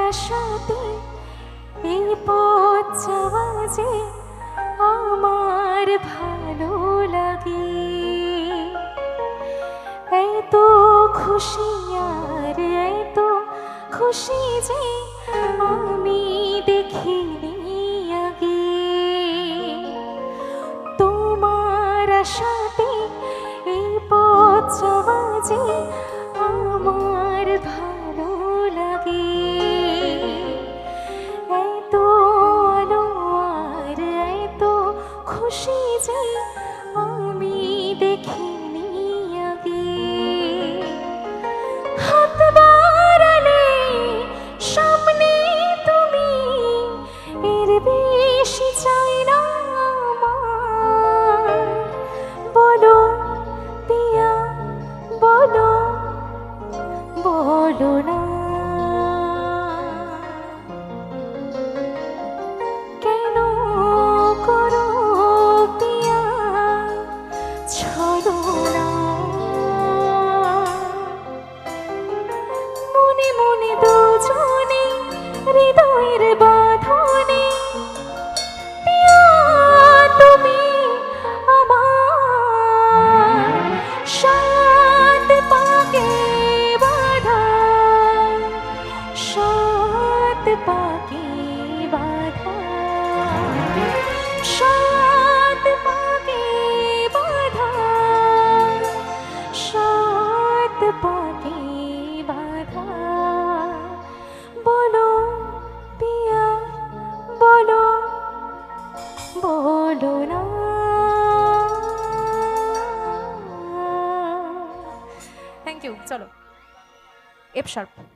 আশাতে এই পথ যাওয়া যে আমার ভালো লাগে। এত খুশি আর এত খুশি যে আমি দেখিনি আগে। তোমার আশাতে এই পথ যাওয়া যে আমার ভালো লাগে। এত আলো আর এত খুশি যে আমি দেখিনি আগে। হাত বাড়ালে সামনে তুমি, এর বেশি চাই না আমার। বলো পিয়া বলো, বলো না কেন করো পিয়া ছলনা। মনে মনে দুজনে হৃদয়ের বাঁধনে পিয়া তুমি আমার সাত পাকে বাঁধা, সাত পাকে বাঁধা, সাত পাকে বাঁধা, সাত পাকে বাঁধা। বলো পিয়া বলো, বলো না। Thank you. চলো এফ শার্প।